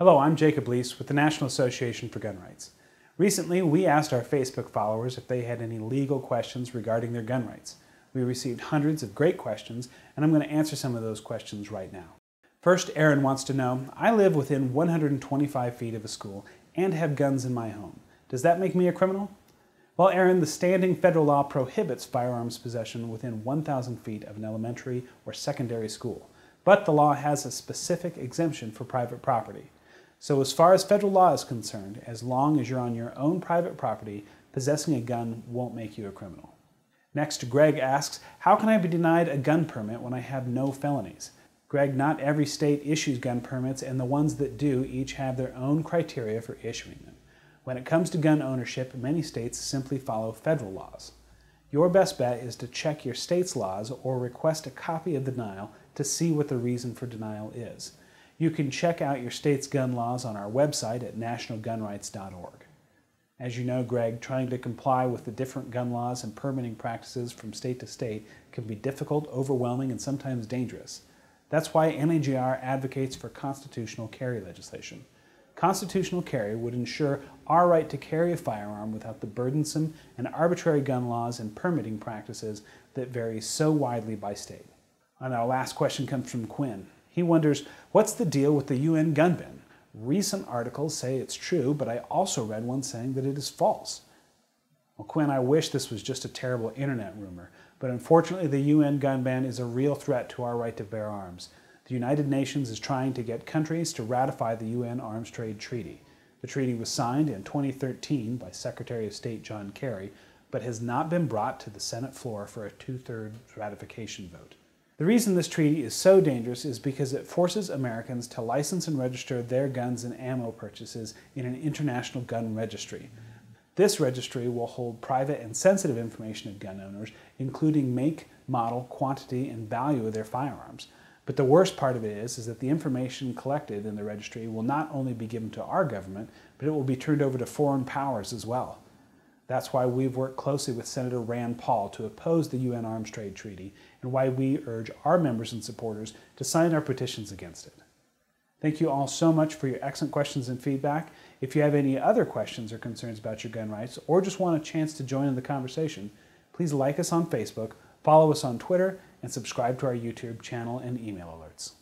Hello, I'm Jacob Leese with the National Association for Gun Rights. Recently, we asked our Facebook followers if they had any legal questions regarding their gun rights. We received hundreds of great questions, and I'm going to answer some of those questions right now. First, Aaron wants to know, I live within 125 feet of a school and have guns in my home. Does that make me a criminal? Well, Aaron, the standing federal law prohibits firearms possession within 1,000 feet of an elementary or secondary school, but the law has a specific exemption for private property. So as far as federal law is concerned, as long as you're on your own private property, possessing a gun won't make you a criminal. Next, Greg asks, how can I be denied a gun permit when I have no felonies? Greg, not every state issues gun permits, and the ones that do each have their own criteria for issuing them. When it comes to gun ownership, many states simply follow federal laws. Your best bet is to check your state's laws or request a copy of the denial to see what the reason for denial is. You can check out your state's gun laws on our website at nationalgunrights.org. As you know, Greg, trying to comply with the different gun laws and permitting practices from state to state can be difficult, overwhelming, and sometimes dangerous. That's why NAGR advocates for constitutional carry legislation. Constitutional carry would ensure our right to carry a firearm without the burdensome and arbitrary gun laws and permitting practices that vary so widely by state. And our last question comes from Quinn. He wonders, what's the deal with the UN gun ban? Recent articles say it's true, but I also read one saying that it is false. Well, Quinn, I wish this was just a terrible internet rumor, but unfortunately the UN gun ban is a real threat to our right to bear arms. The United Nations is trying to get countries to ratify the UN Arms Trade Treaty. The treaty was signed in 2013 by Secretary of State John Kerry, but has not been brought to the Senate floor for a two-thirds ratification vote. The reason this treaty is so dangerous is because it forces Americans to license and register their guns and ammo purchases in an international gun registry. This registry will hold private and sensitive information of gun owners, including make, model, quantity, and value of their firearms. But the worst part of it is that the information collected in the registry will not only be given to our government, but it will be turned over to foreign powers as well. That's why we've worked closely with Senator Rand Paul to oppose the UN Arms Trade Treaty, and why we urge our members and supporters to sign our petitions against it. Thank you all so much for your excellent questions and feedback. If you have any other questions or concerns about your gun rights, or just want a chance to join in the conversation, please like us on Facebook, follow us on Twitter, and subscribe to our YouTube channel and email alerts.